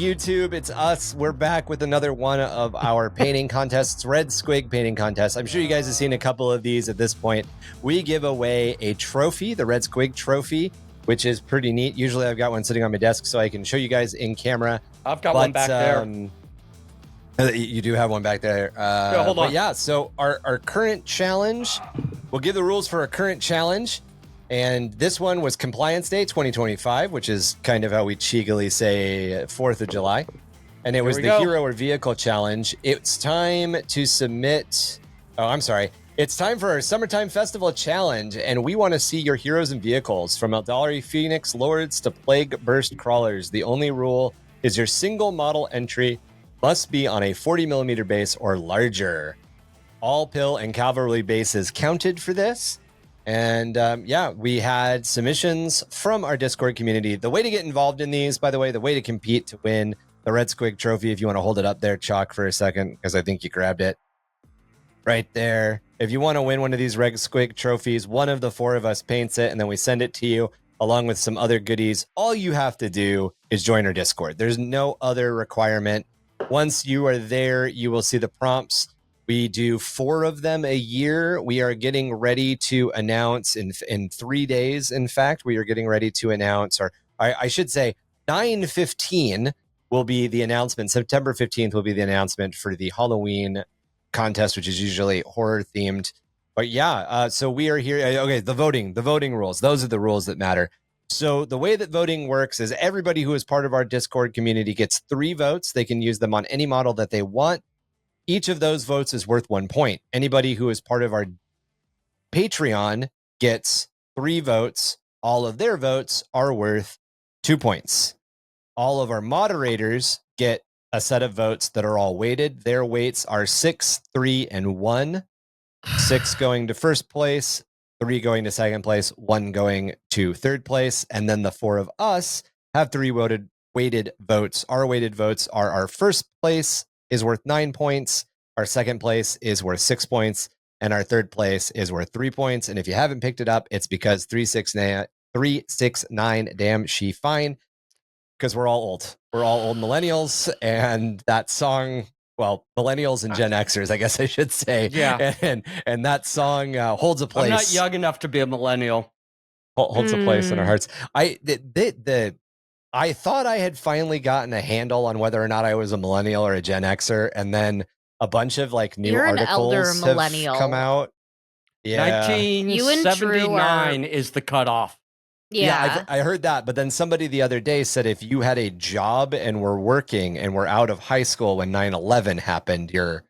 YouTube? It's us. We're back with another one of our painting contests, Red Squig painting contest. I'm sure you guys have seen a couple of these at this point. We give away a trophy, the Red Squig Trophy, which is pretty neat. Usually I've got one sitting on my desk so I can show you guys in camera. I've got one back there. You do have one back there. Hold on. But yeah, so our current challenge, we'll give the rules for our current challenge. And this one was Compliance Day 2025, which is kind of how we cheekily say 4th of July. And it was the Hero or Vehicle Challenge. It's time to submit. Oh, I'm sorry. It's time for our Summertime Festival Challenge. And we want to see your heroes and vehicles from Eldari Phoenix Lords to Plague Burst Crawlers. The only rule is your single model entry must be on a 40mm base or larger. All pill and cavalry bases counted for this. And yeah, we had submissions from our Discord community. The way to get involved in these, by the way, the way to compete to win the Red Squig Trophy, if you want to hold it up there, Chalk, for a second, because I think you grabbed it right there. If you want to win one of these Red Squig Trophies, one of the four of us paints it, and then we send it to you along with some other goodies. All you have to do is join our Discord. There's no other requirement. Once you are there, you will see the prompts. We do 4 of them a year. We are getting ready to announce in 3 days. In fact, we are getting ready to announce, or I should say 9/15 will be the announcement. September 15th will be the announcement for the Halloween contest, which is usually horror themed. But yeah, so we are here. Okay, the voting rules. Those are the rules that matter. So the way that voting works is everybody who is part of our Discord community gets 3 votes. They can use them on any model that they want. Each of those votes is worth 1 point. Anybody who is part of our Patreon gets 3 votes. All of their votes are worth 2 points. All of our moderators get a set of votes that are all weighted. Their weights are 6, 3, and 1. 6 going to first place, 3 going to second place, 1 going to third place. And then the 4 of us have 3 weighted votes. Our weighted votes are our first place is worth 9 points, our second place is worth 6 points, and our third place is worth 3 points. And if you haven't picked it up, it's because 369 damn she fine, because we're all old. We're all old millennials, and that song, well, millennials and Gen Xers, I guess I should say. Yeah. And that song holds a place. I'm not young enough to be a millennial. Holds a place in our hearts. I thought I had finally gotten a handle on whether or not I was a millennial or a Gen Xer, and then a bunch of like new articles have come out. Yeah, 1979 is the cutoff. Yeah, I heard that, but then somebody the other day said if you had a job and were working and were out of high school when 9/11 happened, you're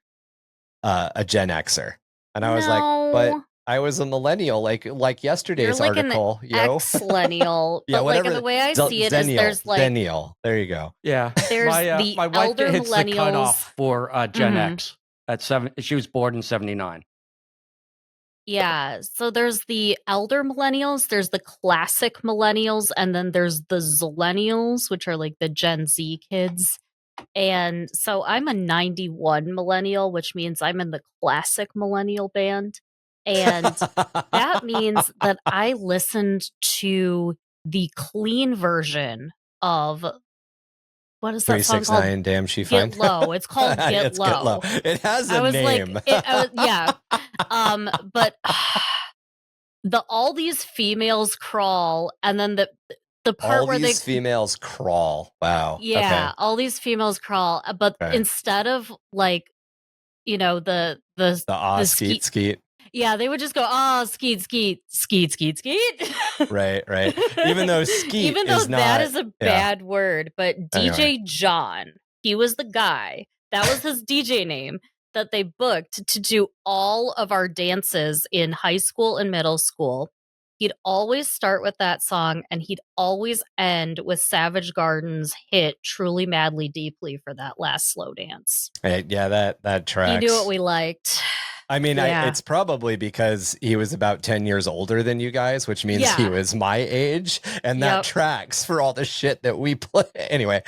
a Gen Xer, and I was like, but I was a millennial, like yesterday's You're like article, an X-lennial. Yeah, but whatever. Like the way I see it is there's like Zennial. There you go. Yeah, there's the my wife elder hits millennials. the cutoff for Gen X at 7. She was born in 79. Yeah, so there's the elder millennials, there's the classic millennials, and then there's the zillennials, which are like the Gen Z kids. And so I'm a 91 millennial, which means I'm in the classic millennial band. And that means that I listened to the clean version of, what is that song called? 369 damn she fine. Get Low. It's called Get Low. It has a name. Yeah. But all these females crawl, and then the part all where these females crawl. Wow. Yeah, okay. all these females crawl, but instead of like, you know, the skeet. Yeah, they would just go, skeet, skeet, skeet, skeet, skeet. Right. Even though skeet Even though is not, that is a bad word, but DJ John, he was the guy. That was his DJ name that they booked to do all of our dances in high school and middle school. He'd always start with that song, and he'd always end with Savage Garden's hit "Truly, Madly, Deeply" for that last slow dance. Yeah, that tracks. You knew what we liked. I mean, it's probably because he was about 10 years older than you guys, which means he was my age, and that tracks for all the shit that we play. Anyway,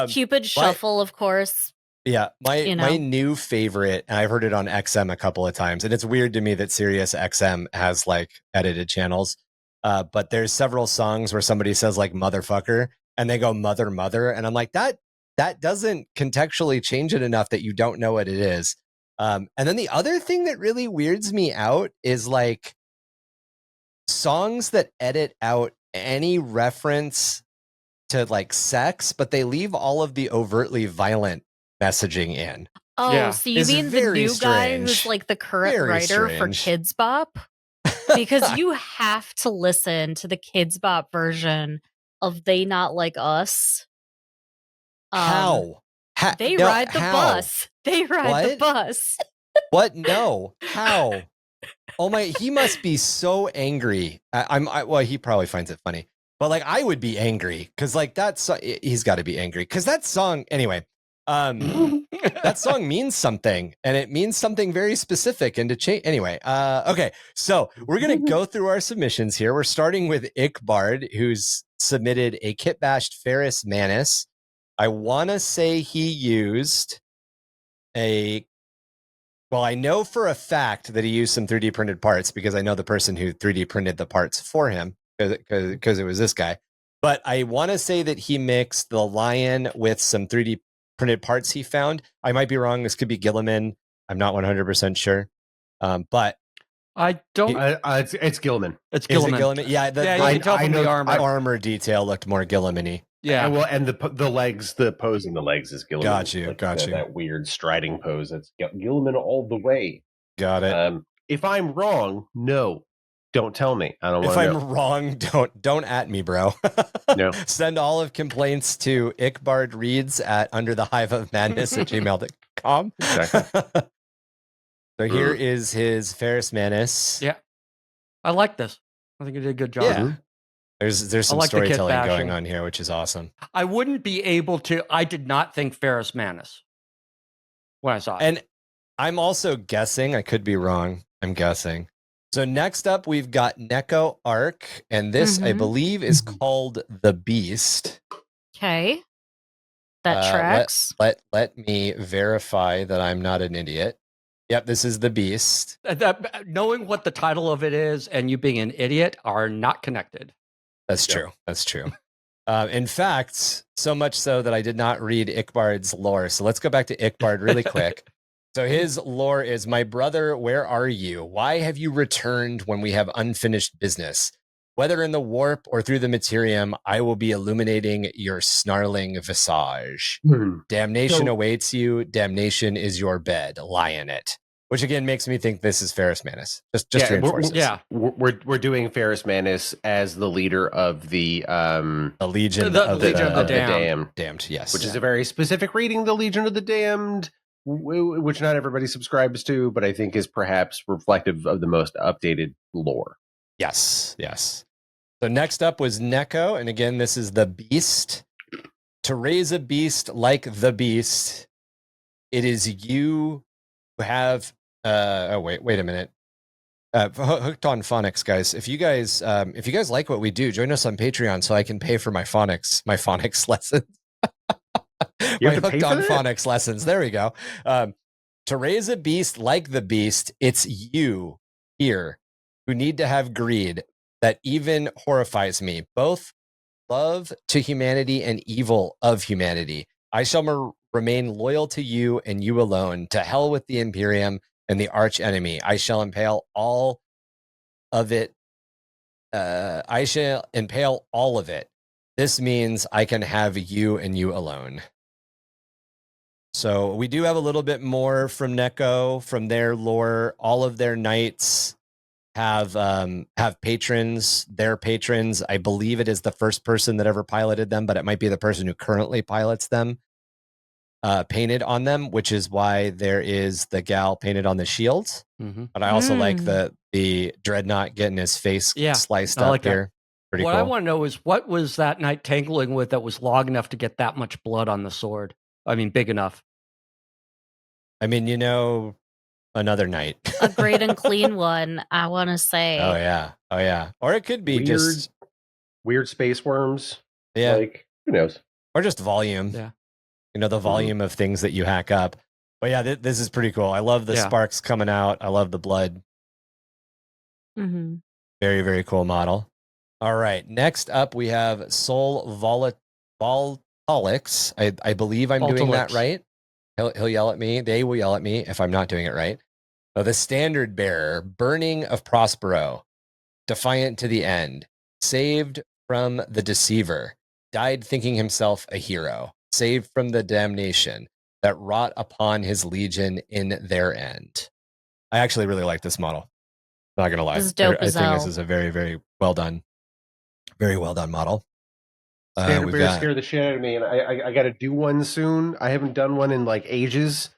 Cupid Shuffle, of course. Yeah, my new favorite, and I've heard it on XM a couple of times, and it's weird to me that Sirius XM has like edited channels, but there's several songs where somebody says like motherfucker, and they go mother, and I'm like, that that doesn't contextually change it enough that you don't know what it is. And then the other thing that really weirds me out is like songs that edit out any reference to like sex, but they leave all of the overtly violent messaging in. Oh, Yeah. so you It's mean the very new guy who's strange. like the current Very writer for strange. Kids Bop? Because you have to listen to the Kids Bop version of They Not Like Us. How? They No, ride the how? bus. They ride the What? bus. What? No. How? Oh my! He must be so angry. Well, he probably finds it funny, but like I would be angry because like he's got to be angry because that song anyway. That song means something, and it means something very specific. And to change anyway. Okay, so we're gonna go through our submissions here. We're starting with Ickbard, who's submitted a kit bashed Ferris Manus. I want to say he used well, I know for a fact that he used some 3D printed parts because I know the person who 3D printed the parts for him because it was this guy. But I want to say that he mixed the lion with some 3D printed parts he found. I might be wrong. This could be Gilliman. I'm not 100% sure. But I don't. It's Gilliman. It's is it Gilliman. Gilliman? Yeah, Yeah, you can tell from the armor. armor detail looked more Gilliman-y. Yeah. And the legs, the pose in the legs is Gilliman. Got you. That weird striding pose. That's Gilliman all the way. Got it. If I'm wrong, no, don't tell me. I don't want If to I'm know. wrong, don't at me, bro. No. Send all of complaints to ickbardreads at underthehiveofmadness@gmail.com. Exactly. So here is his Ferris Manus. Yeah. I like this. I think you did a good job. Yeah. There's some like the kit storytelling bashing. going on here, which is awesome. I wouldn't be able to. I did not think Ferris Manus when I saw it. And I'm also guessing, I could be wrong. I'm guessing. So next up, we've got Neko Arc, and this, I believe, is called The Beast. Okay. That tracks. Let me verify that I'm not an idiot. Yep, this is The Beast. Knowing what the title of it is and you being an idiot are not connected. That's true. That's true. In fact, so much so that I did not read Ickbard's lore. So let's go back to Ickbard really quick. So his lore is, my brother, where are you? Why have you returned when we have unfinished business? Whether in the warp or through the materium, I will be illuminating your snarling visage. Damnation awaits you. Damnation is your bed. Lie in it. Which again makes me think this is Ferris Manus. Just reinforces. We're doing Ferris Manus as the leader of the Legion of the Damned. Damned, yes. Which is a very specific reading, the Legion of the Damned, which not everybody subscribes to, but I think is perhaps reflective of the most updated lore. Yes. So next up was Neko, and again, this is the Beast. To raise a beast like the Beast, it is you who have. Wait a minute. Hooked on phonics, guys. If you guys like what we do, join us on Patreon so I can pay for my phonics lessons. My Hooked on Phonics lessons. There we go. To raise a beast like the Beast, it's you here who need to have greed that even horrifies me, both love to humanity and evil of humanity. I shall remain loyal to you and you alone. To hell with the Imperium and the arch enemy. I shall impale all of it. I shall impale all of it. This means I can have you and you alone. So we do have a little bit more from Neko, from their lore. All of their knights have patrons. Their patrons, I believe it is the first person that ever piloted them, but it might be the person who currently pilots them, painted on them, which is why there is the gal painted on the shield. But I also like the dreadnought getting his face sliced up here. Pretty cool. What I want to know is, what was that knight tangling with that was long enough to get that much blood on the sword? I mean, big enough. I mean, another knight. A great and clean one, I want to say. Oh yeah. Or it could be just weird space worms. Yeah. Like, who knows? Or just volume. Yeah. The volume of things that you hack up. But yeah, this is pretty cool. I love the sparks coming out. I love the blood. Mm-hmm. Very, very cool model. All right. Next up, we have Soul Voltalix. I believe I'm doing that Voltalix. right. He'll yell at me. They will yell at me if I'm not doing it right. The Standard Bearer, Burning of Prospero, Defiant to the End, Saved from the Deceiver, Died thinking himself a hero, Saved from the damnation that wrought upon his legion in their end. I actually really like this model. Not gonna lie. This is dope I as think this hell. is a very, very well done model. Standard We've Bear got scare the shit out of me, and I got to do one soon. I haven't done one in like ages.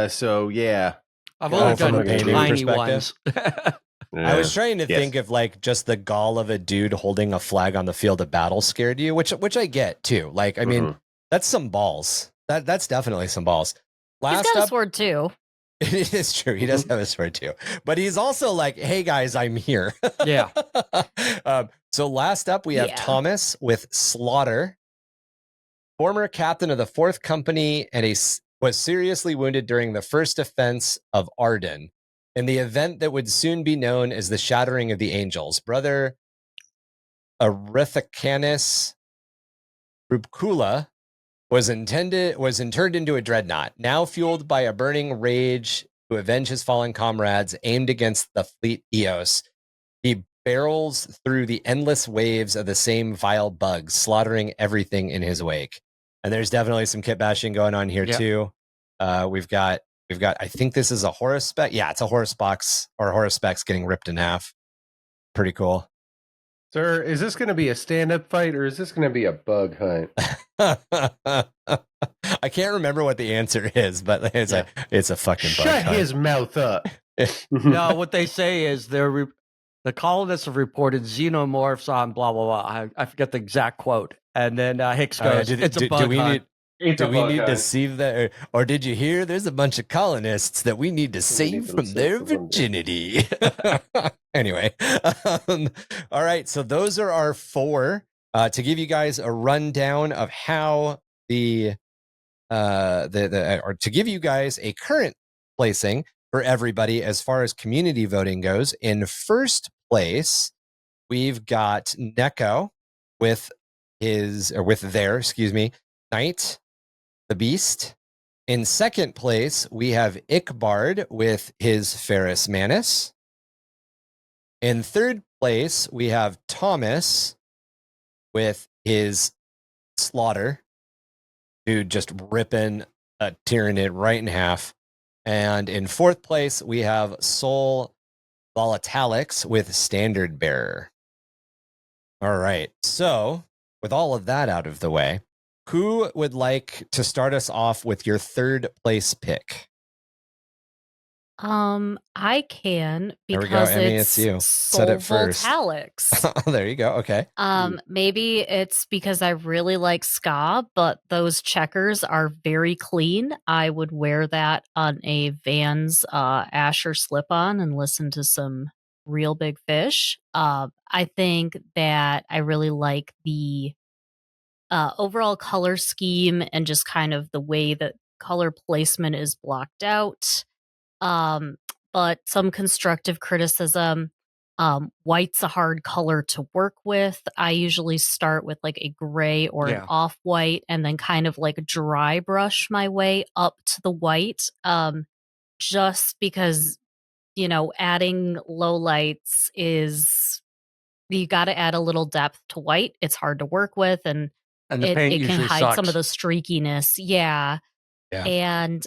So yeah. I've Oh, only from done a painting tiny perspective? ones. I was trying to Yes. think if like just the gall of a dude holding a flag on the field of battle scared you, which I get too. Like, I mean, that's some balls. That's definitely some balls. He's Last got a up, sword too. it is true. He does have a sword too, but he's also like, "Hey guys, I'm here." Yeah. So last up, we have Yeah. Thomas with Slaughter, former captain of the 4th Company, and was seriously wounded during the first defense of Arden, in the event that would soon be known as the Shattering of the Angels. Brother Arithacanus Rubcula was interned into a dreadnought, now fueled by a burning rage to avenge his fallen comrades aimed against the fleet Eos. He barrels through the endless waves of the same vile bugs, slaughtering everything in his wake. And there's definitely some kit bashing going on here too. We've got. I think this is a Horus spec. Yeah, it's a Horus box or Horus specs getting ripped in half. Pretty cool. Sir, is this going to be a stand-up fight or is this going to be a bug hunt? I can't remember what the answer is, but it's a fucking bug Shut hunt. his mouth up. No, what they say is the colonists have reported xenomorphs on blah blah blah. I forget the exact quote, and then Hicks goes, "It's a bug hunt." Do we need to save that? Or did you hear there's a bunch of colonists that we need to save from their virginity? Anyway. All right. So those are our 4. To give you guys a rundown of how or to give you guys a current placing for everybody as far as community voting goes. In first place, we've got Neko with their Knight the Beast. In second place, we have Icbard with his Ferris Manus. In third place, we have Thomas with his Slaughter, dude just ripping a Tyranid right in half. And in fourth place, we have Soul Volatalix with Standard Bearer. All right. So, with all of that out of the way, who would like to start us off with your third place pick? I can There we because go. Emmy, it's you. Said it first. Voltalix. There you go. Okay. Maybe it's because I really like ska, but those checkers are very clean. I would wear that on a Vans Asher slip-on and listen to some real big fish. I think that I really like the overall color scheme and just kind of the way that color placement is blocked out. But some constructive criticism. White's a hard color to work with. I usually start with like a gray or an off-white and then kind of like dry brush my way up to the white. Just because, adding low lights is, you got to add a little depth to white. It's hard to work with and the paint it can usually hide sucks. some of the streakiness. Yeah. And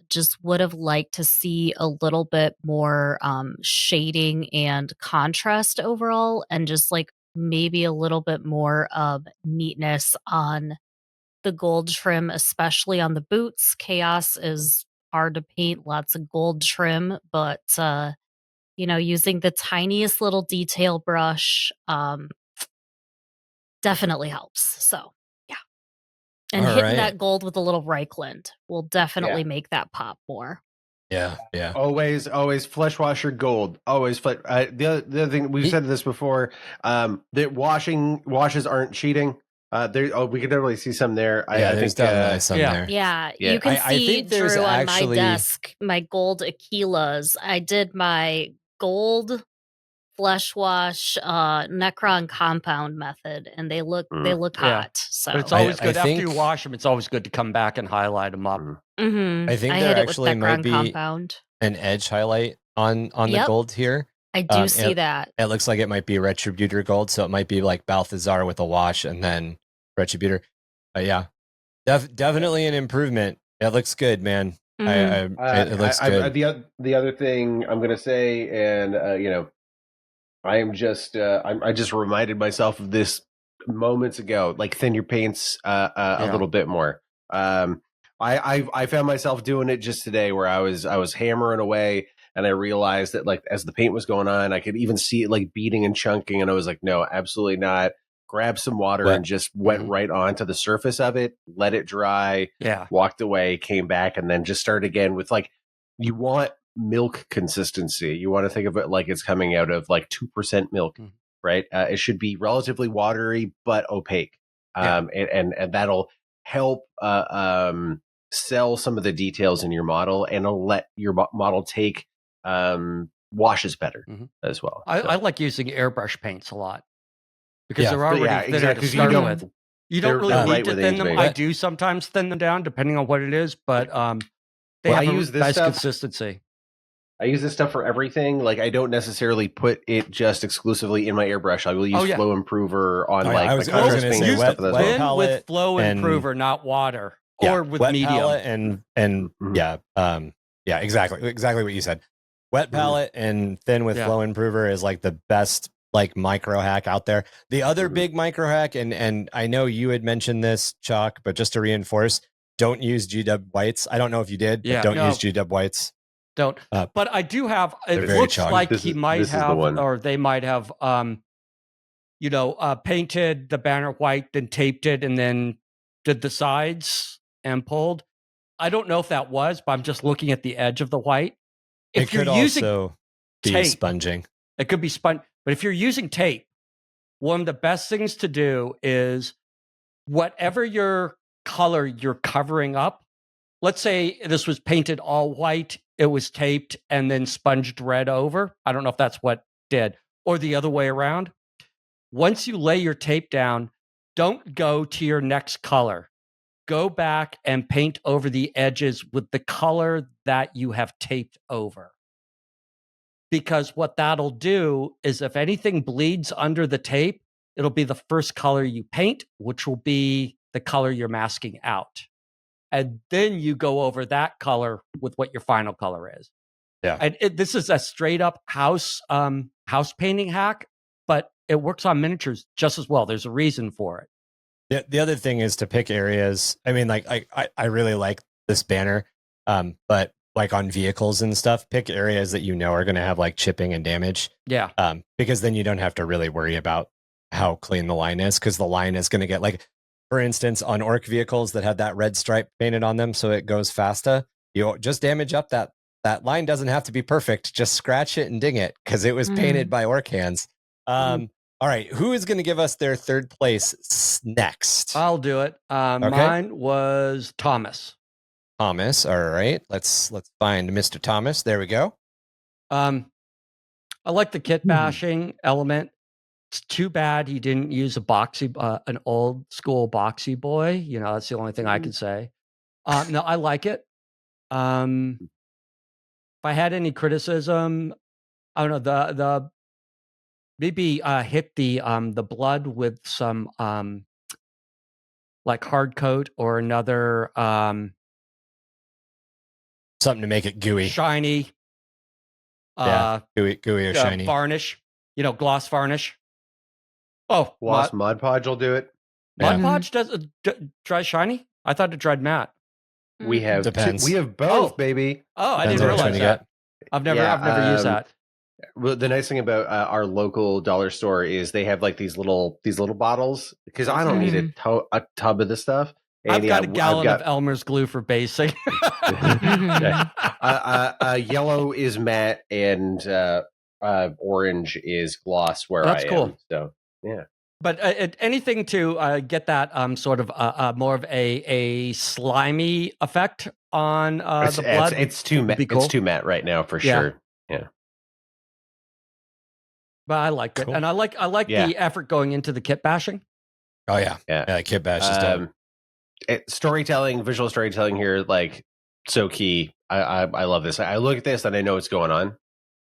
just would have liked to see a little bit more shading and contrast overall, and just like maybe a little bit more of neatness on the gold trim, especially on the boots. Chaos is hard to paint, lots of gold trim, but using the tiniest little detail brush definitely helps. So and hitting that gold with a little Reichland will definitely make that pop more. Yeah. Always flesh washer gold. Always the other thing, we've said this before, that washes aren't cheating. We can definitely see some there. I think definitely some there. Yeah, you can see, think there's Drew, actually on my desk, my gold Aquilas. I did my gold flesh wash Necron compound method, and they look hot. So, but it's always good I after think- you wash them. It's always good to come back and highlight them up. I think I there hit it actually with might Necron be compound. an edge highlight on the Yep. gold here. I do see that. It looks like it might be Retributor gold, so it might be like Balthazar with a wash and then Retributor. Yeah, definitely an improvement. It looks good, man. It looks good. The other thing I'm going to say, and I am just I just reminded myself of this moments ago. Like, thin your paints a little bit more. I found myself doing it just today, where I was hammering away, and I realized that, like, as the paint was going on, I could even see it like beating and chunking, and I was like, no, absolutely not. Grab some water and just went right onto the surface of it, let it dry, walked away, came back, and then just started again with, like, you want milk consistency. You want to think of it like it's coming out of like 2% milk, right? It should be relatively watery but opaque, and that'll help sell some of the details in your model, and it'll let your model take washes better as well. I like using airbrush paints a lot because they're already thinner exactly. to start with. You don't really need to thin them. age, I do sometimes thin them down depending on what it is, but they have a nice consistency. I use this stuff for everything. Like, I don't necessarily put it just exclusively in my airbrush. I will use Flow Improver on I was going to say wet palette with Flow Improver, not water, or with wet medium. Palette and exactly what you said. Wet palette and thin with Flow Improver is like the best like micro hack out there. The other big micro hack, and I know you had mentioned this, Chalk, but just to reinforce, don't use GW whites. I don't know if you did, but don't use GW whites. Don't. But I do have. It very looks chalky. like This he is- might this is the have, one. or they might have, painted the banner white, then taped it, and then did the sides and pulled. I don't know if that was, but I'm just looking at the edge of the white. If It could you're using also be tape, sponging. it could be spun. But if you're using tape, one of the best things to do is whatever your color you're covering up. Let's say this was painted all white, it was taped and then sponged red over. I don't know if that's what did, or the other way around. Once you lay your tape down, don't go to your next color. Go back and paint over the edges with the color that you have taped over. Because what that'll do is if anything bleeds under the tape, it'll be the first color you paint, which will be the color you're masking out. And then you go over that color with what your final color is. Yeah. And this is a straight up house painting hack, but it works on miniatures just as well. There's a reason for it. The other thing is to pick areas. I mean, like I really like this banner, but like on vehicles and stuff, pick areas that you know are going to have like chipping and damage. Yeah. Because then you don't have to really worry about how clean the line is, because the line is going to get, like, for instance, on orc vehicles that have that red stripe painted on them so it goes faster, you just damage up that line. Doesn't have to be perfect. Just scratch it and ding it because it was painted by orc hands. All right, who is going to give us their third place next? I'll do it. Mine was Thomas. Thomas. All right, let's find Mr. Thomas. There we go. I like the kit bashing element. It's too bad he didn't use an old school boxy boy. You know, that's the only thing I can say. No, I like it. If I had any criticism, I don't know, the maybe hit the blood with some like hard coat or another something to make it gooey, shiny. Gooey or shiny varnish. Gloss varnish. Oh, Wasp Mod Podge will do it. Mod Podge does dry shiny? I thought it dried matte. We have Depends. We have both, baby. Oh, I Depends didn't on which one realize you that. get. I've never used that. Well, the nice thing about our local dollar store is they have like these little bottles, because I don't need a tub of this stuff. And I've got a gallon of Elmer's glue for basing. Yellow is matte and orange is gloss where That's I cool. am. So yeah. But anything to get that sort of more of a slimy effect on the blood. It's too matte. Cool. It's too matte right now for sure. Yeah. But I liked it, Cool. and I like Yeah. the effort going into the kit bashing. Oh yeah, Yeah. Kit Bash is dope. Storytelling, visual storytelling here, like so key. I love this. I look at this and I know what's going on.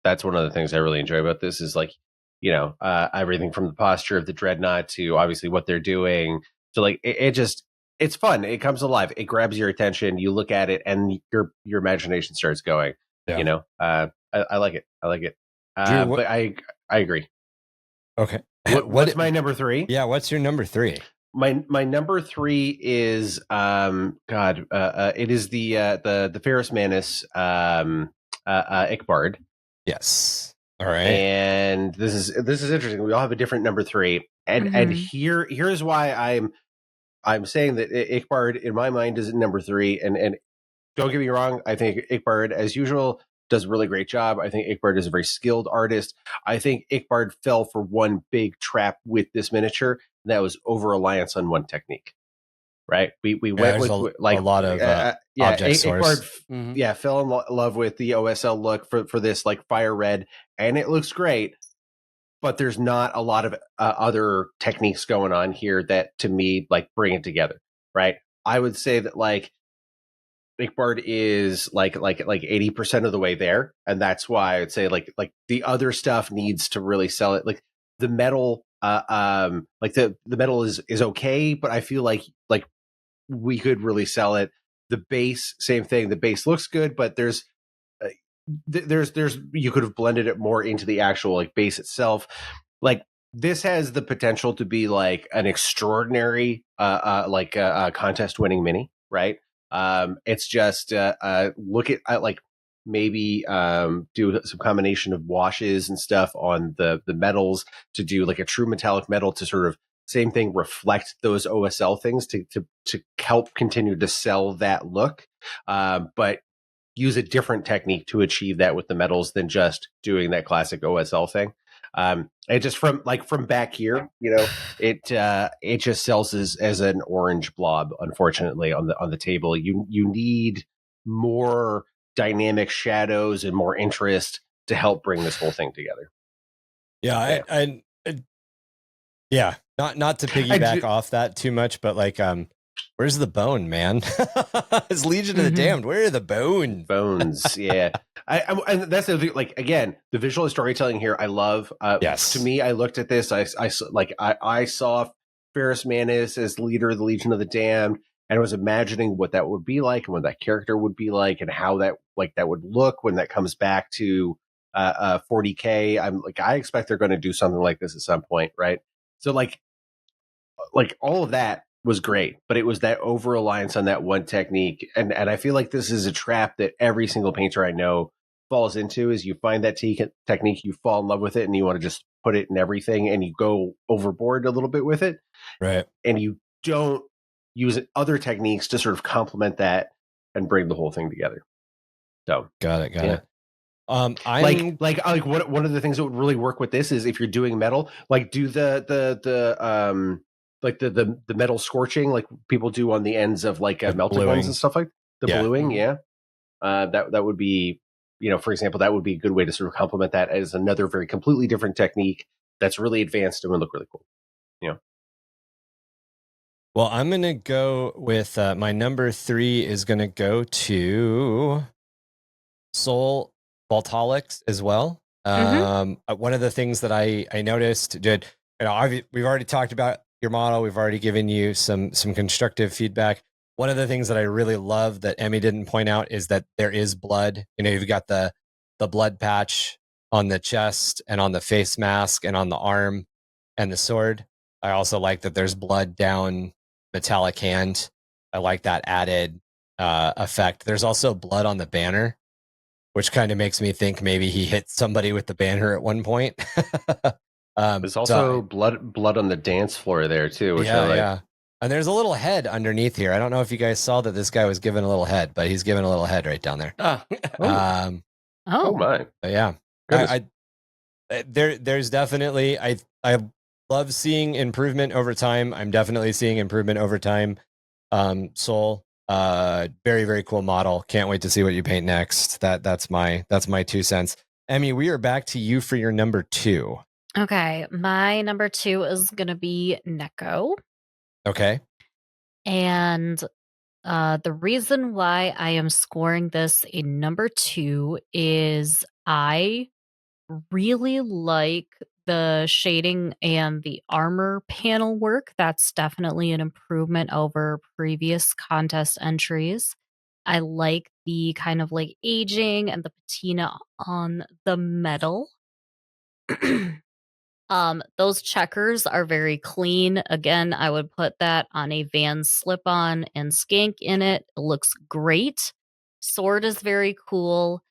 That's one of the things I really enjoy about this is like, everything from the posture of the dreadnought to obviously what they're doing. So like it's fun. It comes alive. It grabs your attention. You look at it and your imagination starts going. Yeah. I like it. I like it. Drew, But I agree. Okay. What's my number 3? Yeah, what's your number 3? My number 3 is it is the Ferris Manus Ickbard. Yes. All right. And this is interesting. We all have a different number 3, and here's why I'm saying that Ickbard in my mind is number 3. And don't get me wrong, I think Ickbard, as usual, does a really great job. I think Ickbard is a very skilled artist. I think Ickbard fell for one big trap with this miniature, and that was over reliance on one technique. Right? We went with a lot of object source. Ickbard, fell in love with the OSL look for this like fire red, and it looks great. But there's not a lot of other techniques going on here that, to me, like bring it together. Right? I would say that like Ickbard is like 80% of the way there, and that's why I would say like the other stuff needs to really sell it. Like the metal, like the metal is okay, but I feel like we could really sell it. The base, same thing. The base looks good, but there's you could have blended it more into the actual like base itself. Like this has the potential to be like an extraordinary contest winning mini, right? It's just look at like maybe do some combination of washes and stuff on the metals to do like a true metallic metal to sort of same thing reflect those OSL things to help continue to sell that look, but use a different technique to achieve that with the metals than just doing that classic OSL thing. It just from back here, it just sells as an orange blob. Unfortunately, on the table, you need more dynamic shadows and more interest to help bring this whole thing together. Yeah, yeah. Not to piggyback off that too much, but like, where's the bone, man? It's Legion of the Damned. Where are the bones? Bones, yeah. And that's the thing. Like again, the visual storytelling here, I love. Yes. To me, I looked at this. I saw Ferris Manus as leader of the Legion of the Damned, and was imagining what that would be like, and what that character would be like, and how that would look when that comes back to 40K. I expect they're going to do something like this at some point, right? So like all of that was great, but it was that over reliance on that one technique. And I feel like this is a trap that every single painter I know falls into is you find that technique, you fall in love with it, and you want to just put it in everything, and you go overboard a little bit with it. Right. And you don't use other techniques to sort of complement that and bring the whole thing together. So got it. I'm like one of the things that would really work with this is if you're doing metal, like do the metal scorching like people do on the ends of like melting ones and stuff like the bluing. Yeah. That would be, for example, that would be a good way to sort of complement that as another very completely different technique that's really advanced and would look really cool. Well, I'm going to go with my number 3 is going to go to Soul Voltalics as well. One of the things that I noticed we've already talked about your model. We've already given you some constructive feedback. One of the things that I really love that Emmy didn't point out is that there is blood. You've got the blood patch on the chest and on the face mask and on the arm and the sword. I also like that there's blood down metallic hand. I like that added effect. There's also blood on the banner, which kind of makes me think maybe he hit somebody with the banner at one point. There's also blood on the dance floor there too, which I like. Yeah. And there's a little head underneath here. I don't know if you guys saw that this guy was given a little head, but he's given a little head right down there. Oh my. Yeah. There's definitely I love seeing improvement over time. I'm definitely seeing improvement over time. Soul, very, very cool model. Can't wait to see what you paint next. That's my 2 cents. Emmy, we are back to you for your number 2. Okay, my number 2 is gonna be Neko. Okay. And the reason why I am scoring this a number 2 is I really like the shading and the armor panel work. That's definitely an improvement over previous contest entries. I like the kind of like aging and the patina on the metal. Those checkers are very clean. Again, I would put that on a Vans slip-on and skank in it. It looks great. Sword is very cool.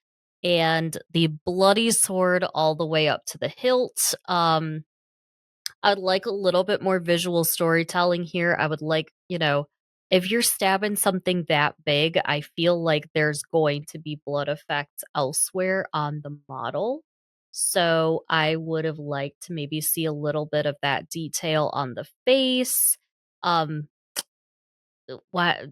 And the bloody sword all the way up to the hilt. I'd like a little bit more visual storytelling here. I would like, if you're stabbing something that big, I feel like there's going to be blood effects elsewhere on the model. So I would have liked to maybe see a little bit of that detail on the face. Um, why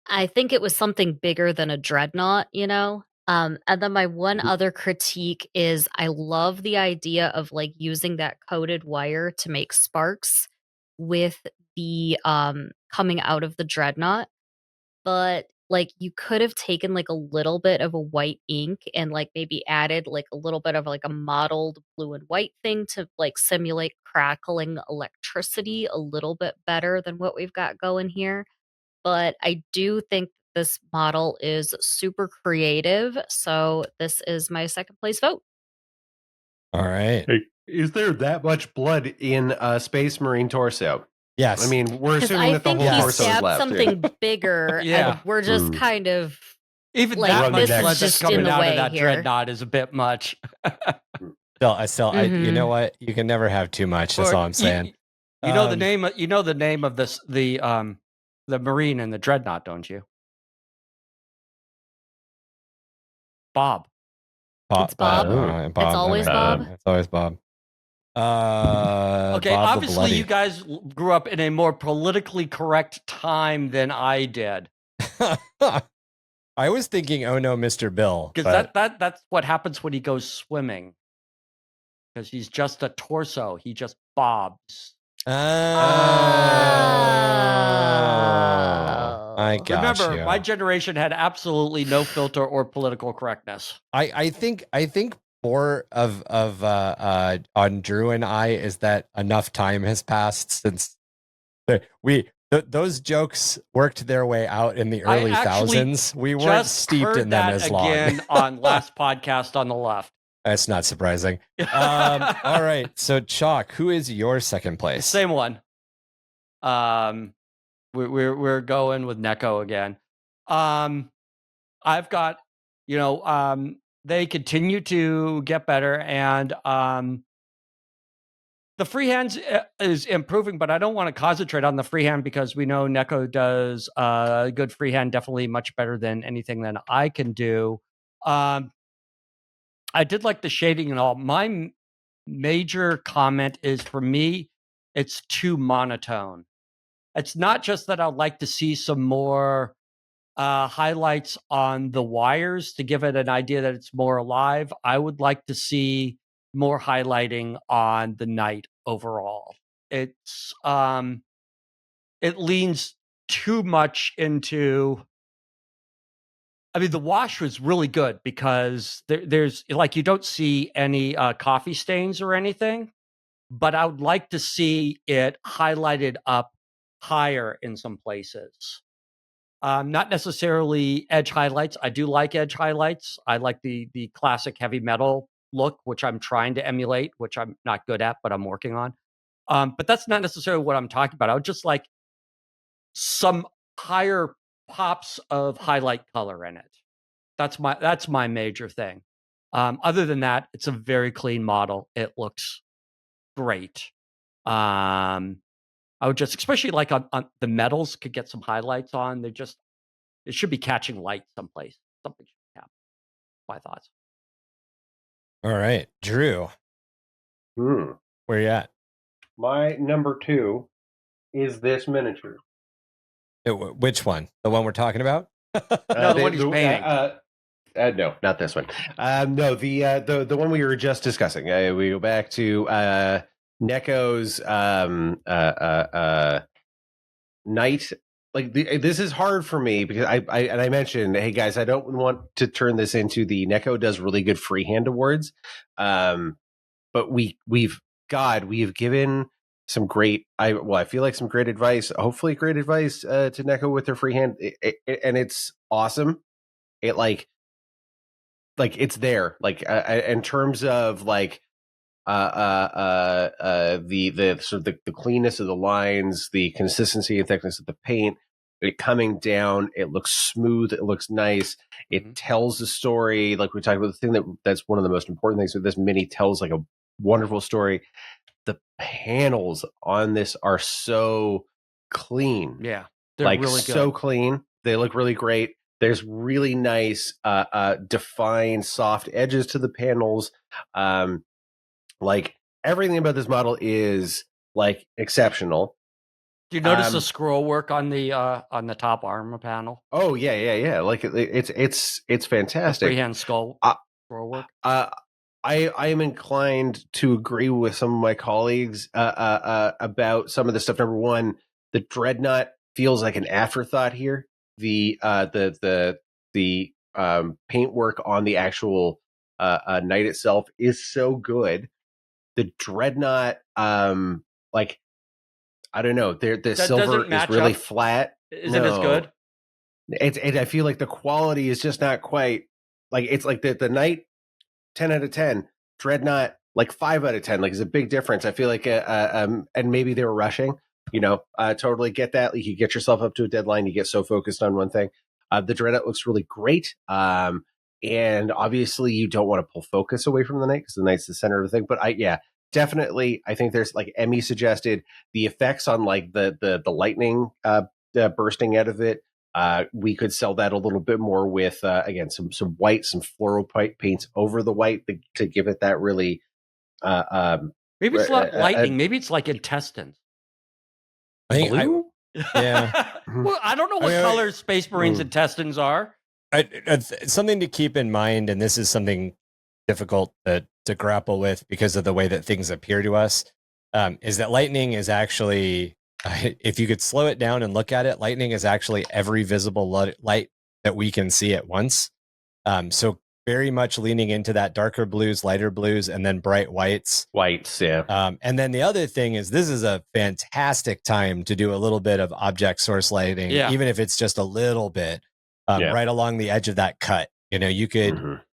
I think it was something bigger than a dreadnought. And then my one other critique is I love the idea of like using that coated wire to make sparks with the coming out of the dreadnought. But like you could have taken like a little bit of a white ink and like maybe added like a little bit of like a mottled blue and white thing to like simulate crackling electricity a little bit better than what we've got going here. But I do think this model is super creative, so this is my second place vote. All right. Hey, is there that much blood in a Space Marine torso? Yes. I mean, we're 'Cause assuming I that the think whole he torso is stabbed left. something bigger, Yeah. and we're just kind of Even like, that much this is blood that's just in coming the out way of that here. dreadnought is a bit much. You know what? You can never have too much. That's all I'm saying. You know the name. You know the name of this the Marine and the dreadnought, don't you? Bob. It's Bob. Bob. It's always Bob. It's always Bob. Okay, Bob obviously you guys grew up in a more politically correct time than I did. I was thinking, oh no, Mr. Bill. Because that's what happens when he goes swimming. Because he's just a torso. He just bobs. I got Remember, you. my generation had absolutely no filter or political correctness. I think more of on Drew and I is that enough time has passed since those jokes worked their way out in the early thousands. We weren't steeped in them as long. Again on last podcast on the left. That's not surprising. All right, so Chalk, who is your second place? Same one. We're going with Neko again. I've got, they continue to get better, and the freehand is improving, but I don't want to concentrate on the freehand because we know Neko does good freehand, definitely much better than anything that I can do. I did like the shading and all. My major comment is, for me, it's too monotone. It's not just that I'd like to see some more highlights on the wires to give it an idea that it's more alive. I would like to see more highlighting on the knight overall. It's it leans too much into. I mean, the wash was really good because there's like you don't see any coffee stains or anything, but I would like to see it highlighted up higher in some places. Not necessarily edge highlights. I do like edge highlights. I like the classic heavy metal look, which I'm trying to emulate, which I'm not good at, but I'm working on. But that's not necessarily what I'm talking about. I would just like some higher pops of highlight color in it. That's my major thing. Other than that, it's a very clean model. It looks great. I would just, especially like on the metals, could get some highlights on. It should be catching light someplace. Something should happen. My thoughts. All right, Drew. Where you at? My number 2 is this miniature. Which one? The one we're talking about? No, the one he's painting. No, not this one. No, the one we were just discussing. We go back to Neko's night. Like this is hard for me because I mentioned, hey guys, I don't want to turn this into the Neko does really good freehand awards, but we've given some great I feel like some great advice, hopefully great advice to Neko with their freehand, and it's awesome. It like it's there, like in terms of like the sort of the cleanness of the lines, the consistency and thickness of the paint, it coming down, it looks smooth, it looks nice, it tells the story. Like we talked about, the thing that's one of the most important things with this mini, tells like a wonderful story. The panels on this are so clean. Yeah, they're like really so good. clean. They look really great. There's really nice defined soft edges to the panels. Like everything about this model is like exceptional. Do you notice the scroll work on the top armor panel? Oh yeah. Like it's fantastic. The freehand scroll work. I am inclined to agree with some of my colleagues about some of the stuff. Number one, the Dreadnought feels like an afterthought here. The paintwork on the actual knight itself is so good. The Dreadnought, like I don't know, the silver is really flat. Isn't as good? I feel like the quality is just not quite like, it's like the Knight 10 out of 10, Dreadnought like 5 out of 10. Like, it's a big difference. I feel like and maybe they were rushing. Totally get that. Like, you get yourself up to a deadline, you get so focused on one thing. The Dreadnought looks really great. And obviously you don't want to pull focus away from the Knight because the Knight's the center of the thing. But definitely, I think there's, like Emmy suggested, the effects on like the lightning bursting out of it. We could sell that a little bit more with again some white, some floral paints over the white to give it that really. Maybe it's not lightning. Maybe it's like intestines. I think Blue? Yeah. Well, I don't know what color Space Marine's intestines are. Something to keep in mind, and this is something difficult to grapple with because of the way that things appear to us, is that lightning is actually, if you could slow it down and look at it, lightning is actually every visible light that we can see at once. So very much leaning into that darker blues, lighter blues, and then bright whites. Yeah. And then the other thing is, this is a fantastic time to do a little bit of object source lighting, even if it's just a little bit, right along the edge of that cut. You could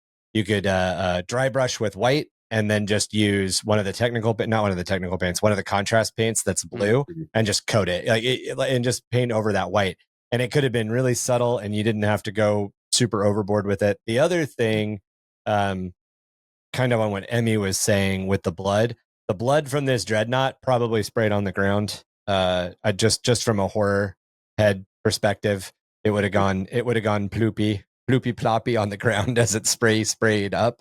dry brush with white and then just use one of the contrast paints that's blue, and just coat it, and just paint over that white. And it could have been really subtle and you didn't have to go super overboard with it. The other thing, kind of on what Emmy was saying with the blood from this Dreadnought probably sprayed on the ground. Just from a horror head perspective, it would have gone ploopy ploppy on the ground as it sprayed up.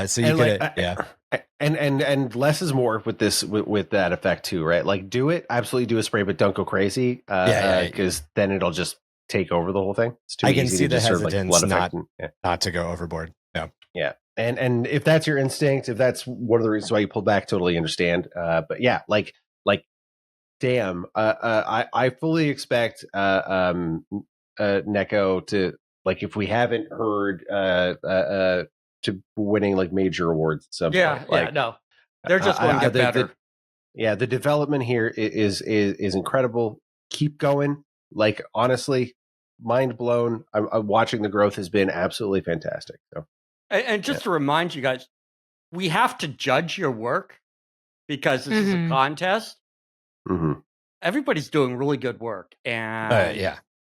So you could, and less is more with this, with that effect too, right? Like, absolutely do a spray, but don't go crazy, because then it'll just take over the whole thing. It's too I can easy see to the just hesitance sort of not to go overboard. Yeah. And if that's your instinct, if that's one of the reasons why you pulled back, totally understand. But yeah, like damn, I fully expect Neko to, like, if we haven't heard to winning like major awards at some point. Like, no, they're just going to get better. The development here is incredible. Keep going. Like, honestly, mind blown. I'm watching the growth has been absolutely fantastic. So, and just to remind you guys, we have to judge your work because this is a contest. Everybody's doing really good work, and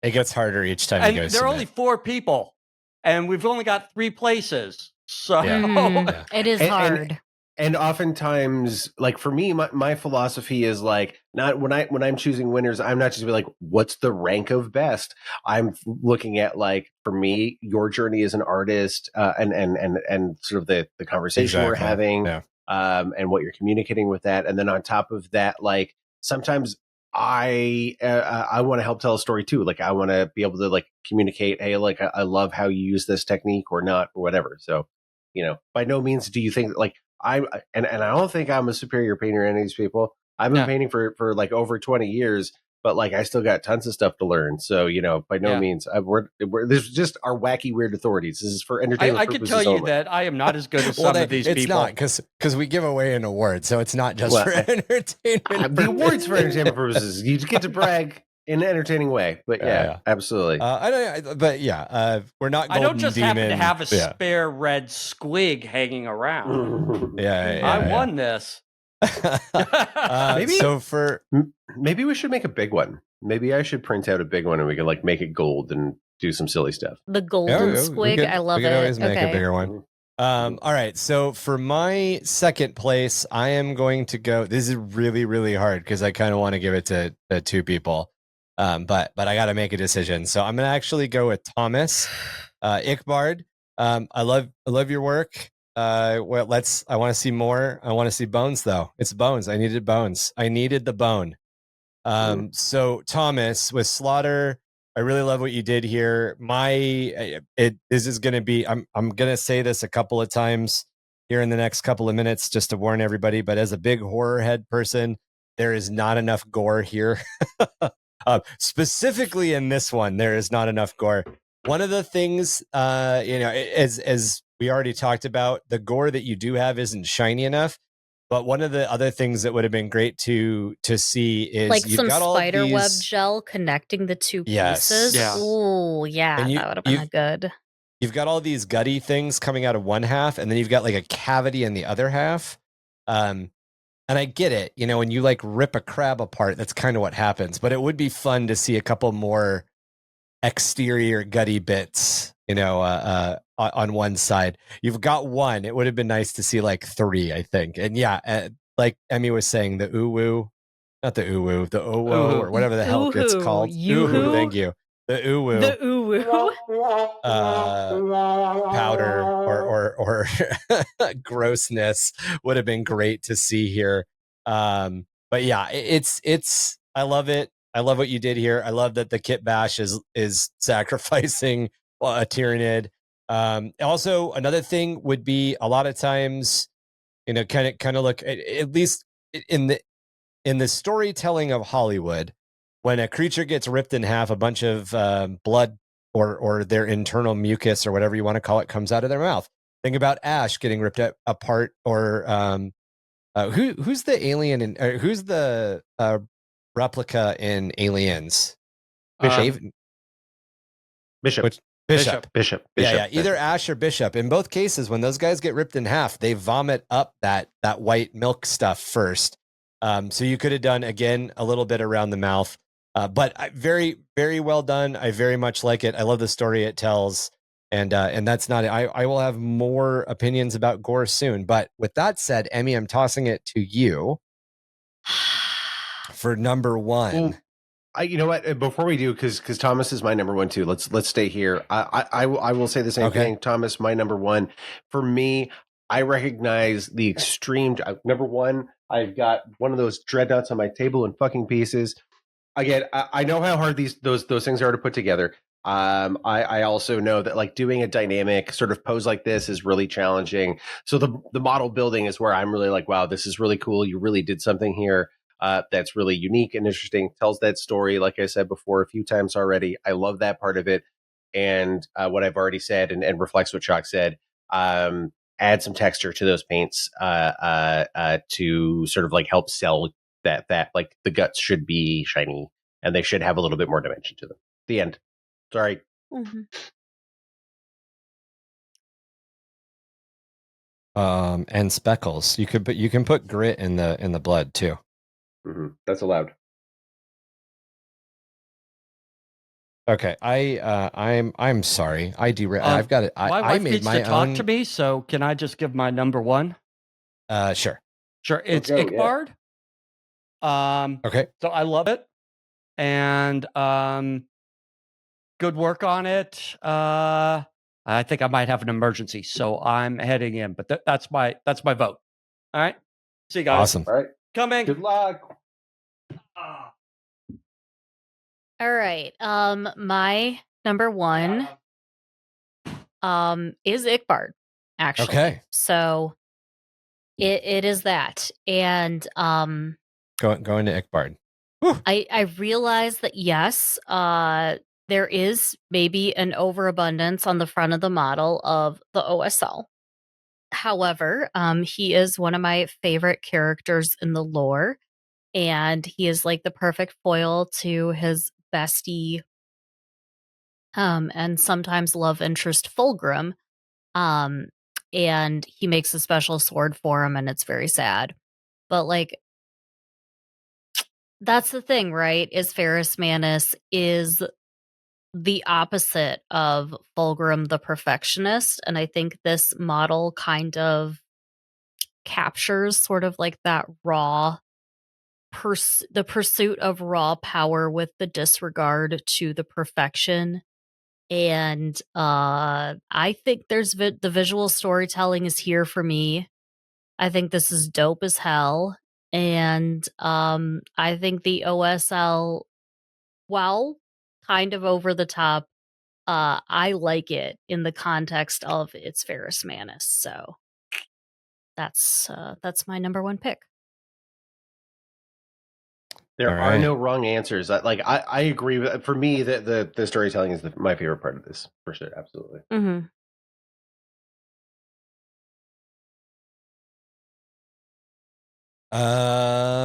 it gets harder each time. And there are only 4 people, and we've only got 3 places, so it is hard. And oftentimes, like, for me, my philosophy is like, not when I'm choosing winners, I'm not just like, what's the rank of best? I'm looking at, like, for me, your journey as an artist, and sort of the conversation we're having, and what you're communicating with that. And then on top of that, like, sometimes I want to help tell a story too. Like I want to be able to like communicate, hey, like I love how you use this technique or not or whatever. So, by no means do you think that, like and I don't think I'm a superior painter than any of these people. I've been painting for like over 20 years, but like I still got tons of stuff to learn. So, by no means this is just our wacky weird authorities. This is for entertainment I purposes can tell you only. that I am not as good as some of these it's people. not because we give away an award, so it's not just for entertainment. The awards for entertainment purposes. You get to brag in an entertaining way, but absolutely. We're not. I don't just Demon. happen to have a spare red squig hanging around. I won this. Maybe we should make a big one. Maybe I should print out a big one and we can like make it gold and do some silly stuff. The golden squig, I love it. We could always make a bigger one. All right, so for my second place, I am going to go. This is really, really hard because I kind of want to give it to two people, but I got to make a decision. So I'm gonna actually go with Thomas Ickbard. I love your work. I want to see more. I want to see bones though. It's bones. I needed bones. I needed the bone. So Thomas with Slaughter, I really love what you did here. This is going to be, I'm going to say this a couple of times here in the next couple of minutes, just to warn everybody, but as a big horror head person, there is not enough gore here. Specifically in this one, there is not enough gore. One of the things, as we already talked about, the gore that you do have isn't shiny enough. But one of the other things that would have been great to see is like some spider web gel connecting the two pieces. Yeah. Oh, yeah, that would have been good. You've got all these gutty things coming out of one half, and then you've got like a cavity in the other half. And I get it, when you like rip a crab apart, that's kind of what happens. But it would be fun to see a couple more exterior gutty bits, on one side. You've got one. It would have been nice to see like three, I think. And like Emmy was saying, the uwu, not the uwu, the owo or whatever the hell it's called. Uwu, thank you. The uwu. The uwu. Powder or grossness would have been great to see here. But yeah, it's I love it. I love what you did here. I love that the Kit Bash is sacrificing a Tyrannid. Also, another thing would be a lot of times, kind of look at least in the storytelling of Hollywood, when a creature gets ripped in half, a bunch of blood or their internal mucus or whatever you want to call it comes out of their mouth. Think about Ash getting ripped apart, or who's the alien in who's the replica in Aliens? Bishop. Bishop. Yeah. Either Ash or Bishop. In both cases, when those guys get ripped in half, they vomit up that white milk stuff first. So you could have done, again, a little bit around the mouth. But very, very well done. I very much like it. I love the story it tells. And that's not it. I will have more opinions about gore soon. But with that said, Emmy, I'm tossing it to you for number one. You know what? Before we do, because Thomas is my number one too. Let's stay here. I will say the same thing. Thomas, my number one. For me, I recognize the extreme. Number one, I've got one of those dreadnoughts on my table in fucking pieces. Again, I know how hard those things are to put together. I also know that like doing a dynamic sort of pose like this is really challenging. So the model building is where I'm really like, wow, this is really cool. You really did something here. That's really unique and interesting, tells that story, like I said before a few times already. I love that part of it. And what I've already said and reflects what Chalk said, add some texture to those paints to sort of like help sell that like the guts should be shiny and they should have a little bit more dimension to them. The end. Sorry. Mm-hmm. And speckles. You can put grit in the blood too. Mm-hmm. That's allowed. Okay, I'm sorry. I derailed. I've got it. My wife needs to talk to me, so can I just give my number one? Sure. It's Ickbard. Yeah. Okay. So I love it, and good work on it. I think I might have an emergency, so I'm heading in. But that's my vote. All right. See you guys. Awesome. All right. Coming. Good luck. All right. My number one is Ickbard, actually. Okay. So it is that. And Going to Ickbard. I realize that yes, there is maybe an overabundance on the front of the model of the OSL. However, he is one of my favorite characters in the lore, and he is like the perfect foil to his bestie, and sometimes love interest Fulgrim. Um, and he makes a special sword for him, and it's very sad. But like, that's the thing, right? Is Ferrus Manus is the opposite of Fulgrim the Perfectionist, and I think this model kind of captures sort of like that raw the pursuit of raw power with the disregard to the perfection. And I think there's the visual storytelling is here for me. I think this is dope as hell. And I think the OSL, while kind of over the top, I like it in the context of its Ferrus Manus. So that's my number one pick. There All are right. no wrong answers. I agree with. For me, the storytelling is my favorite part of this, for sure. Absolutely. Mm-hmm.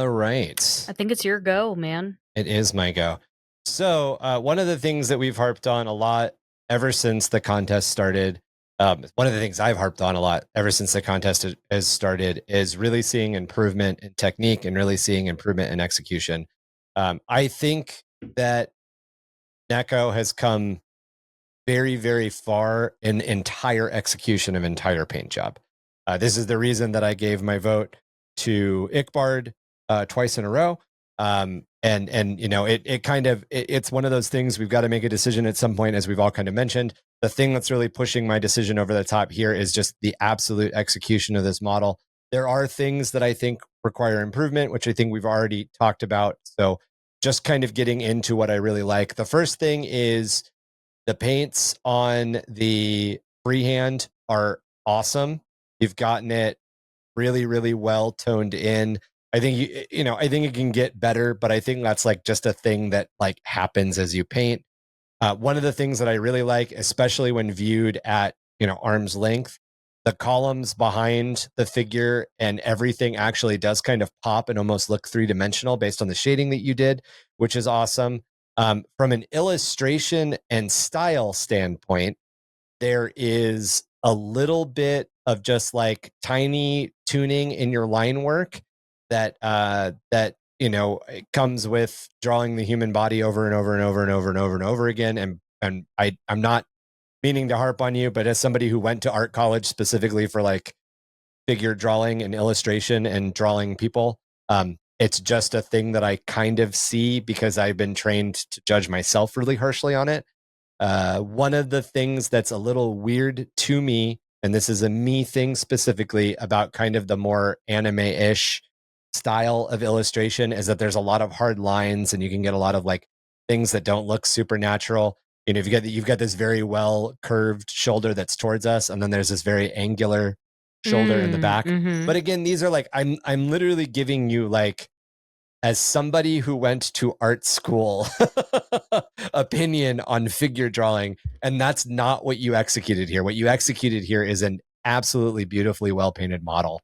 Right. I think it's your go, man. It is my go. So one of the things that we've harped on a lot ever since the contest started, one of the things I've harped on a lot ever since the contest has started is really seeing improvement in technique and really seeing improvement in execution. I think that Neko has come very, very far in entire execution of entire paint job. This is the reason that I gave my vote to Ickbard twice in a row. And you know, it's one of those things we've got to make a decision at some point, as we've all kind of mentioned. The thing that's really pushing my decision over the top here is just the absolute execution of this model. There are things that I think require improvement, which I think we've already talked about. So just kind of getting into what I really like. The first thing is the paints on the freehand are awesome. You've gotten it really, really well toned in. I think I think it can get better, but I think that's like just a thing that like happens as you paint. One of the things that I really like, especially when viewed at arm's length, the columns behind the figure and everything actually does kind of pop and almost look three-dimensional based on the shading that you did, which is awesome. From an illustration and style standpoint, there is a little bit of just like tiny tuning in your line work that it comes with drawing the human body over and over and over and over and over and over again. And I'm not meaning to harp on you, but as somebody who went to art college specifically for like figure drawing and illustration and drawing people, it's just a thing that I kind of see because I've been trained to judge myself really harshly on it. One of the things that's a little weird to me, and this is a me thing specifically about kind of the more anime-ish style of illustration, is that there's a lot of hard lines and you can get a lot of like things that don't look supernatural. You've got this very well curved shoulder that's towards us, and then there's this very angular shoulder in the back. Mm-hmm. But again, these are like I'm literally giving you like, as somebody who went to art school, opinion on figure drawing, and that's not what you executed here. What you executed here is an absolutely beautifully well painted model.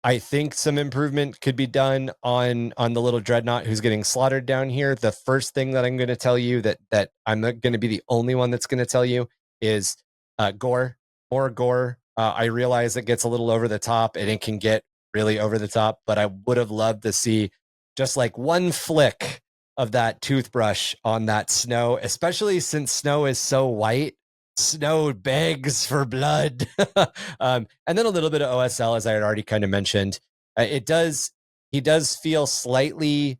I think some improvement could be done on the little dreadnought who's getting slaughtered down here. The first thing that I'm going to tell you that I'm not going to be the only one that's going to tell you is gore, more gore. I realize it gets a little over the top and it can get really over the top, but I would have loved to see just like one flick of that toothbrush on that snow, especially since snow is so white. Snow begs for blood. And then a little bit of OSL, as I had already kind of mentioned. He does feel slightly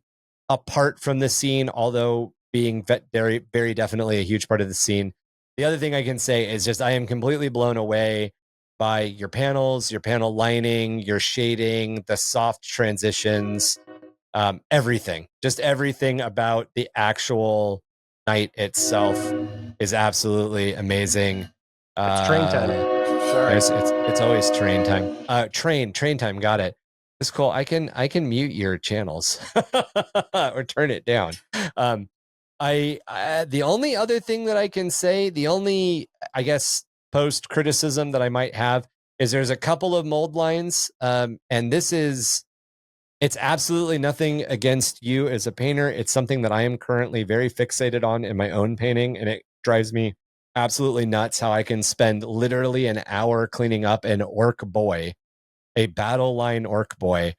apart from the scene, although being very, very definitely a huge part of the scene. The other thing I can say is just I am completely blown away by your panels, your panel lining, your shading, the soft transitions. Everything, just everything about the actual night itself is absolutely amazing. It's train time. Sorry. It's always train time. Train time. Got it. It's cool. I can mute your channels or turn it down. The only other thing that I can say, the only, I guess, post criticism that I might have is there's a couple of mold lines, and it's absolutely nothing against you as a painter. It's something that I am currently very fixated on in my own painting, and it drives me absolutely nuts how I can spend literally an hour cleaning up an orc boy, a battle line orc boy.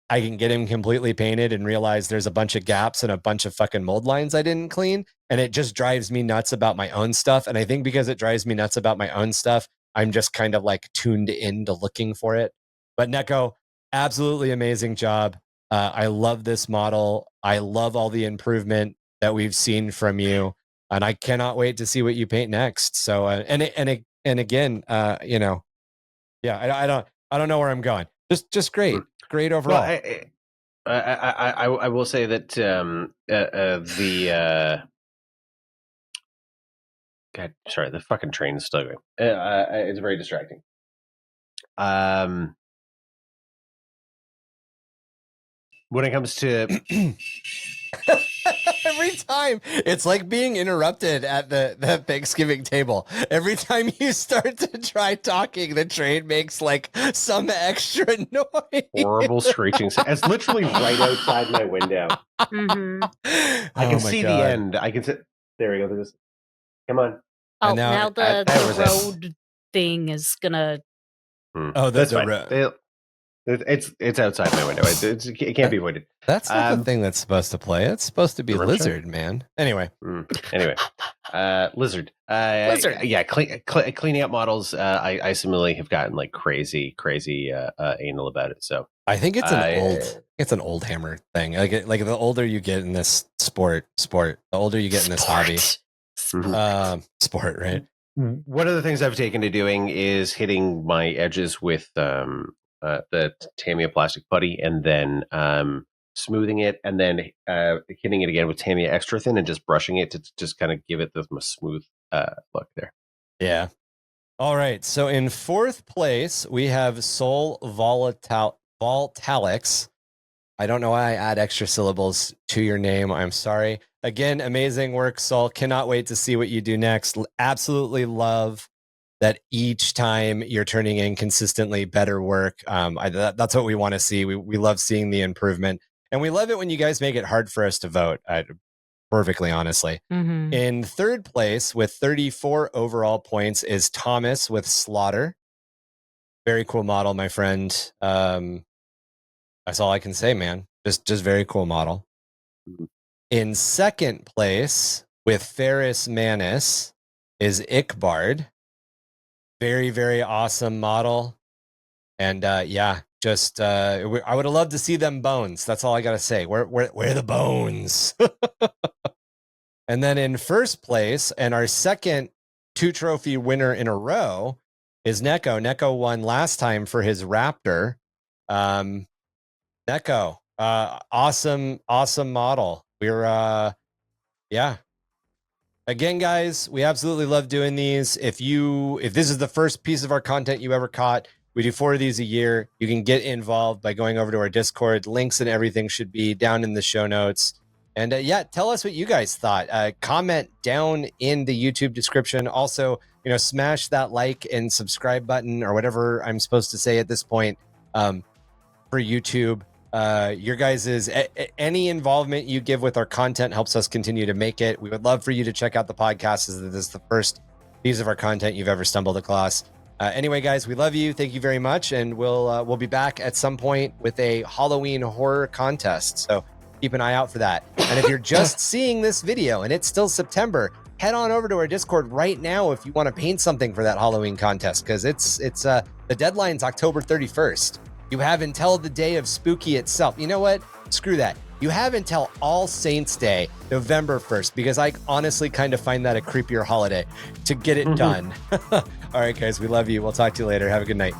I can get him completely painted and realize there's a bunch of gaps and a bunch of fucking mold lines I didn't clean. And it just drives me nuts about my own stuff. And I think because it drives me nuts about my own stuff, I'm just kind of like tuned into looking for it. But Neko, absolutely amazing job. I love this model. I love all the improvement that we've seen from you. And I cannot wait to see what you paint next. So, and again, you know, yeah, I don't know where I'm going. Just great overall. Well, I will say that God, sorry, the fucking train is still going. It's very distracting. When it comes to every time, it's like being interrupted at the Thanksgiving table. Every time you start to try talking, the train makes like some extra noise. Horrible screeching sound. It's literally right outside my window. Mm-hmm. I can see the end. I can see. There we go. There's. Come on. Oh, now the road thing is gonna. Oh, that's fine. It's outside my window. It can't be avoided. That's not the thing that's supposed to play. It's supposed to be lizard, man. Anyway. Lizard. Lizard. Yeah, cleaning up models. I similarly have gotten like crazy anal about it. So I think it's an old hammer thing. Like the older you get in this sport, the older you get in this hobby. Sport, right? One of the things I've taken to doing is hitting my edges with the Tamiya plastic putty, and then smoothing it, and then hitting it again with Tamiya extra thin, and just brushing it to just kind of give it the smooth look there. Yeah. All right. So in fourth place, we have Sol Voltalix. I don't know why I add extra syllables to your name. I'm sorry. Again, amazing work, Sol. Cannot wait to see what you do next. Absolutely love that each time you're turning in consistently better work. That's what we want to see. We love seeing the improvement. And we love it when you guys make it hard for us to vote, perfectly honestly. Mm-hmm. In third place with 34 overall points is Thomas with Slaughter. Very cool model, my friend. That's all I can say, man. Just very cool model. In second place with Ferris Manus is Ickbard. Very, very awesome model. And yeah, just I would have loved to see them bones. That's all I got to say. Where are the bones? And then in first place, and our second 2 trophy winner in a row is Neko. Neko won last time for his Raptor. Neko, awesome model. We're yeah. Again, guys, we absolutely love doing these. If this is the first piece of our content you ever caught, we do 4 of these a year. You can get involved by going over to our Discord. Links and everything should be down in the show notes. And yeah, tell us what you guys thought. Comment down in the YouTube description. Also, smash that like and subscribe button or whatever I'm supposed to say at this point for YouTube. Your guys' any involvement you give with our content helps us continue to make it. We would love for you to check out the podcast, as this is the first piece of our content you've ever stumbled across. Anyway, guys, we love you. Thank you very much, and we'll be back at some point with a Halloween horror contest. So keep an eye out for that. And if you're just seeing this video and it's still September, head on over to our Discord right now if you want to paint something for that Halloween contest, because it's the deadline's October 31st. You have until the day of Spooky itself. You know what? Screw that. You have until All Saints Day, November 1st, because I honestly kind of find that a creepier holiday to get it done. All right, guys, we love you. We'll talk to you later. Have a good night.